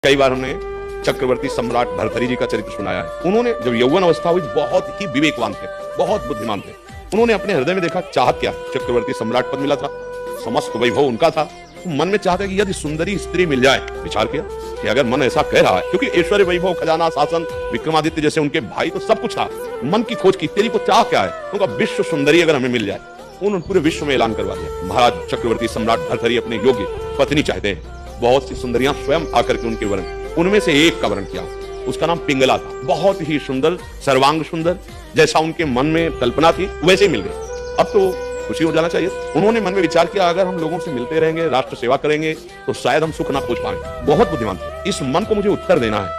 कई बार हमने चक्रवर्ती सम्राट भर्तृहरि जी का चरित्र सुनाया है। उन्होंने जब यौवन अवस्था हुई बहुत ही विवेकवान थे, बहुत बुद्धिमान थे। उन्होंने अपने हृदय में देखा चाहत क्या, चक्रवर्ती सम्राट पद मिला था, समस्त वैभव उनका था, तो मन में चाहता कि यदि सुंदरी स्त्री मिल जाए। विचार किया कि अगर मन ऐसा कह रहा है, क्योंकि ऐश्वर्य वैभव खजाना शासन विक्रमादित्य जैसे उनके भाई तो सब कुछ था, मन की खोज की तेरी को चाह क्या है, उनका विश्व सुंदरी अगर हमें मिल जाए। उन्होंने पूरे विश्व में ऐलान करवा दिया महाराज चक्रवर्ती सम्राट भर्तृहरि अपने योग्य पत्नी चाहते हैं। बहुत सी सुंदरियां स्वयं आकर के उनके वर्ण, उनमें से एक का वर्ण किया, उसका नाम पिंगला था। बहुत ही सुंदर, सर्वांग सुंदर, जैसा उनके मन में कल्पना थी वैसे ही मिल गए। अब तो खुशी हो जाना चाहिए। उन्होंने मन में विचार किया अगर हम लोगों से मिलते रहेंगे, राष्ट्र सेवा करेंगे तो शायद हम सुख ना खोज पाएंगे। बहुत बुद्धिमान थे। इस मन को मुझे उत्तर देना है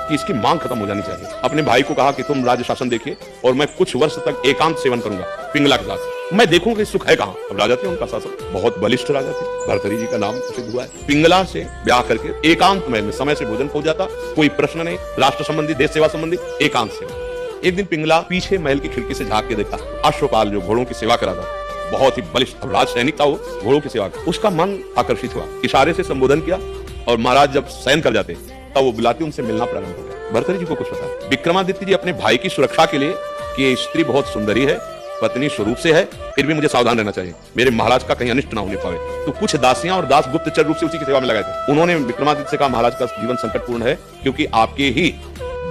कि इसकी मांग खत्म हो जानी चाहिए। अपने भाई को कहा कि तुम राज्य शासन देखिए और मैं कुछ वर्ष तक एकांत सेवन करूंगा पिंगला के साथ, मैं देखूंगा सुख है कहाँ। अब राजा थे, उनका शासन बहुत बलिष्ठ राजा थे, भर्तृहरि जी का नाम प्रसिद्ध हुआ है। पिंगला से ब्याह करके एकांत महल में समय से भोजन पहुंच जाता, कोई प्रश्न नहीं, राष्ट्र संबंधी, देश सेवा संबंधी, एकांत सेवा। एक दिन पिंगला पीछे महल की खिड़की से झांक के देखा, अश्वपाल जो घोड़ों की सेवा करा था, बहुत ही बलिष्ठ राज सैनिक था, वो घोड़ों की सेवा। उसका मन आकर्षित हुआ, इशारे से संबोधन किया और महाराज जब शयन कर जाते तब वो बुलाते उनसे मिलना प्रारंभ हो गया। भर्तृहरि जी को कुछ पता, विक्रमादित्य जी अपने भाई की सुरक्षा के लिए कि ये स्त्री बहुत सुंदरी है, पत्नी स्वरूप से है, फिर भी मुझे सावधान रहना चाहिए, मेरे महाराज का कहीं अनिष्ट ना होने पाए। तो कुछ दासियां और दास गुप्तचर रूप से उसी की सेवा में लगाए थे। उन्होंने विक्रमादित्य से कहा महाराज का जीवन संकटपूर्ण है क्योंकि आपके ही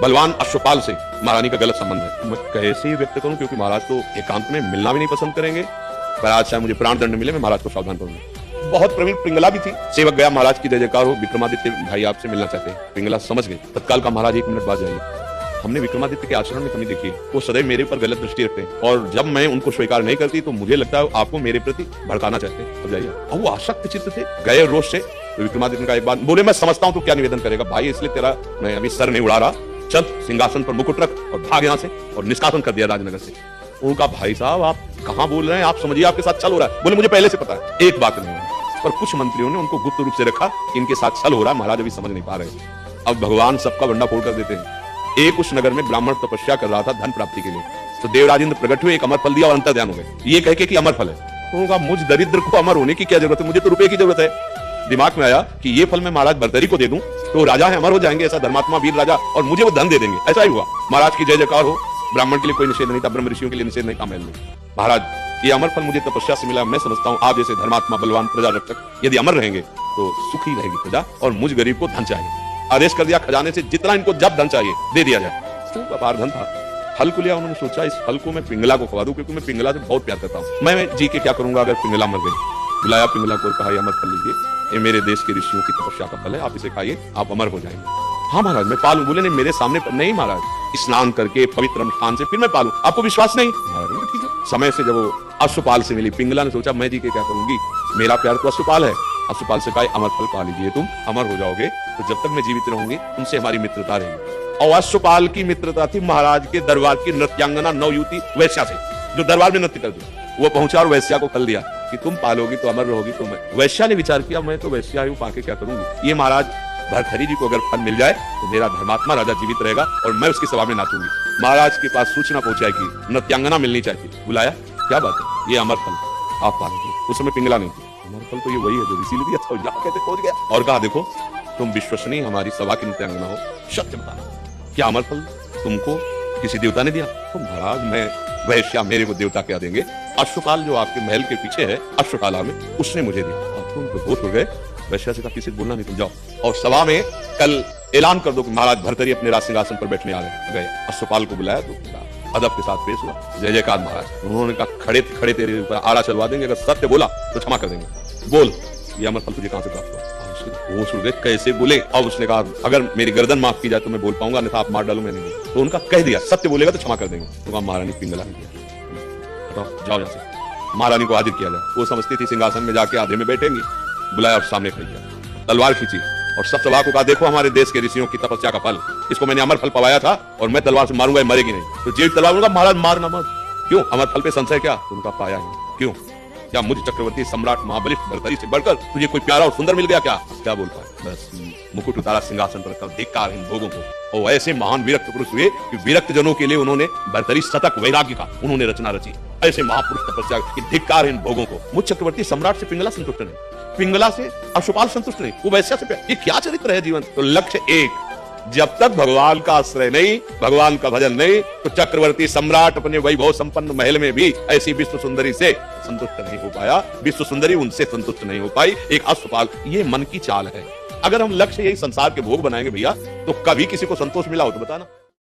बलवान अश्वपाल से महारानी का गलत संबंध है। मैं कैसे व्यक्त करूं, क्योंकि महाराज तो एकांत में मिलना भी नहीं पसंद करेंगे, पर आज चाहे मुझे प्राण दंड मिले मैं महाराज को सावधान करूंगा। बहुत प्रवीण पिंगला भी थी। सेवक गया, महाराज की जय जयकार हो, विक्रमादित्य भाई आपसे मिलना चाहते हैं। पिंगला समझ गए, तत्काल का महाराज 1 मिनट बाद जाइए, हमने विक्रमादित्य के आचरण में कमी देखी है, वो सदैव मेरे ऊपर गलत दृष्टि रखते हैं और जब मैं उनको स्वीकार नहीं करती तो मुझे लगता है आपको मेरे प्रति भड़काना चाहते हैं। अब जाइए। अब वो आसक्त चित्त थे, गए रोष से। तो विक्रमादित्य का एक बात बोले, मैं समझता हूँ तो क्या निवेदन करेगा भाई, इसलिए तेरा मैं अभी सर नहीं उड़ा रहा, चल सिंहासन पर मुकुट रख और भाग यहाँ से, और निष्कासन कर दिया राजनगर से। उनका भाई साहब आप कहाँ बोल रहे हैं, आप समझिए आपके साथ छल हो रहा है। बोले मुझे पहले से पता है, एक बात नहीं है, पर कुछ मंत्रियों ने उनको गुप्त रूप से रखा, इनके साथ छल हो रहा है, महाराज अभी समझ नहीं पा रहे। अब भगवान सबका वंडा फोड़ कर देते हैं। एक उस नगर में ब्राह्मण तपस्या कर रहा था धन प्राप्ति के लिए, तो देवराजेंद्र प्रकट हुए, एक अमर फल दिया और अंतर ध्यान हो गए, ये कह के कि अमर फल है। उनका मुझ दरिद्र को अमर होने की क्या जरूरत है, मुझे तो रुपए की जरूरत है। दिमाग में आया कि ये फल मैं महाराज भर्तृहरि को दे दूं तो राजा है, अमर हो जाएंगे, ऐसा धर्मात्मा वीर राजा, और मुझे वो धन दे देंगे। ऐसा ही हुआ। महाराज की जय जयकार हो। ब्राह्मण के लिए कोई निषेध नहीं था, ब्रह्म ऋषियों के लिए निषेध नहीं था महल में। महाराज ये अमर फल मुझे तपस्या से मिला, मैं समझता हूँ आप जैसे धर्मात्मा बलवान प्रजा रक्षक यदि अमर रहेंगे तो सुखी रहेगी प्रजा, और मुझ गरीब को धन चाहिए। आदेश कर दिया खजाने से जितना इनको जब धन चाहिए दे दिया जाए। तो अपार धन था। फल को लिया, उन्होंने सोचा इस फल को मैं पिंगला को खवा दूं, क्योंकि मैं पिंगला से बहुत प्यार करता हूँ। मैं जी के क्या करूंगा अगर पिंगला मर गई। बुलाया पिंगला को, कहा अमर फल लीजिए, ये मेरे देश के ऋषियों की तपस्या का फल है, आप इसे खाइए, आप अमर हो जाएंगे। हाँ महाराज मैं पालूं। बोले नहीं मेरे सामने नहीं महाराज, स्नान करके पवित्र अनुष्ठान से फिर मैं पालूं, आपको विश्वास नहीं। महाराज ठीक है। समय से जब वो अश्वपाल से मिली, पिंगला ने सोचा मैं जी के क्या करूंगी, मेरा प्यार तो अश्वपाल है। अश्वपाल से कहा अमर फल पा लीजिए, तुम अमर हो जाओगे, तो जब तक मैं जीवित रहूंगी तुमसे हमारी मित्रता रहेगी। और अश्वपाल की मित्रता थी महाराज के दरबार की नृत्यांगना नवयुवती वैश्या से, जो दरबार में नृत्य करती। वो पहुंचा और वैश्या को खल दिया कि तुम पालोगी तो अमर रहोगी। तो मैं, वैश्या ने विचार किया मैं तो वैश्या हूं, पाके क्या करूंगी, ये महाराज भर्तृहरि जी को अगर फल मिल जाए तो मेरा धर्मात्मा राजा जीवित रहेगा और मैं उसकी सभा में नाचूंगी। महाराज के पास सूचना पहुंचाई कि नृत्यांगना मिलनी चाहिए। बुलाया, क्या बात है, ये अमर फल आप पालोगे। उस समय पिंगला नहीं थी। अमर फल तो ये वही है जो ऋषि ने दिया था, जहां कहते पहुंच गया। और कहा देखो तुम विश्वसनीय हमारी सभा की नृत्यांगना हो, सत्य बताना क्या अमर फल तुमको किसी देवता ने दिया। तो महाराज मैं वैश्या, मेरे को देवता क्या देंगे, अश्वपाल जो आपके महल के पीछे है अश्वशाला में, उसने मुझे दिया। अब तुम तो बहुत हो गए। वैश्या से कहा किसी बोलना नहीं, तुम जाओ और सभा में कल ऐलान कर दो कि महाराज भर्तृहरि अपने राज सिंहासन पर बैठने आ गए। अश्वपाल को बुलाया तो अदब के साथ पेश हुआ, जय जयकार महाराज। उन्होंने कहा खड़े खड़े तेरे ऊपर आड़ा चलवा देंगे, अगर सत्य बोला तो क्षमा कर देंगे, बोल ये अमर फल तुझे कहां से प्राप्त हुआ। होश उड़ गए, कैसे बोले। अब उसने कहा अगर मेरी गर्दन माफ की जाए तो मैं बोल पाऊंगा, अन्यथा आप मार डालो, मैं नहीं। तो उनका कह दिया सत्य बोलेगा तो क्षमा कर देंगे। तो कहा महारानी पिंगला ने दिया, जाओ यहाँ से। महारानी को हाजिर किया जाए, वो समझती थी सिंहासन में जाके आधे में बैठेंगी। बुलाया और सामने खड़ी किया, तलवार खींची और सब सभा को कहा देखो हमारे देश के ऋषियों की तपस्या का फल, इसको मैंने अमर फल पवाया था और मैं तलवार से मारूंगा, मरेगी नहीं। तो जेब तलवार, उनका महाराज मारना मत, क्यों अमर फल पे संशय क्या। तो उनका पाया ही क्यों, क्या मुझे चक्रवर्ती सम्राट महाबलिष्ठ भर्तृहरि से बढ़कर तुझे कोई प्यारा और सुंदर मिल गया क्या। क्या बोल पाए, बस मुकुट उतारा, सिंहासन पर रखा, धिक्कार इन भोगों को। और ऐसे महान विरक्त पुरुष हुए कि विरक्त जनों के लिए उन्होंने भर्तृहरि शतक वैराग्य का उन्होंने रचना रची। ऐसे महापुरुष तपस्या की, धिक्कार इन भोगों को। मुझ चक्रवर्ती सम्राट से पिंगला संतुष्ट नहीं। पिंगला से अश्वपाल संतुष्ट नहीं, वो वैश्या से प्यार। ये क्या चरित्र है जीवन? तो लक्ष्य एक, जब तक भगवान का आश्रय नहीं, भगवान का भजन नहीं, तो चक्रवर्ती सम्राट अपने वैभव संपन्न महल में भी ऐसी विश्व सुंदरी से संतुष्ट नहीं हो पाया, विश्व सुंदरी उनसे संतुष्ट नहीं हो पाई। एक अश्वपाल, ये मन की चाल है। अगर हम लक्ष्य यही संसार के भोग बनाएंगे भैया, तो कभी किसी को संतोष मिला हो तो बताना।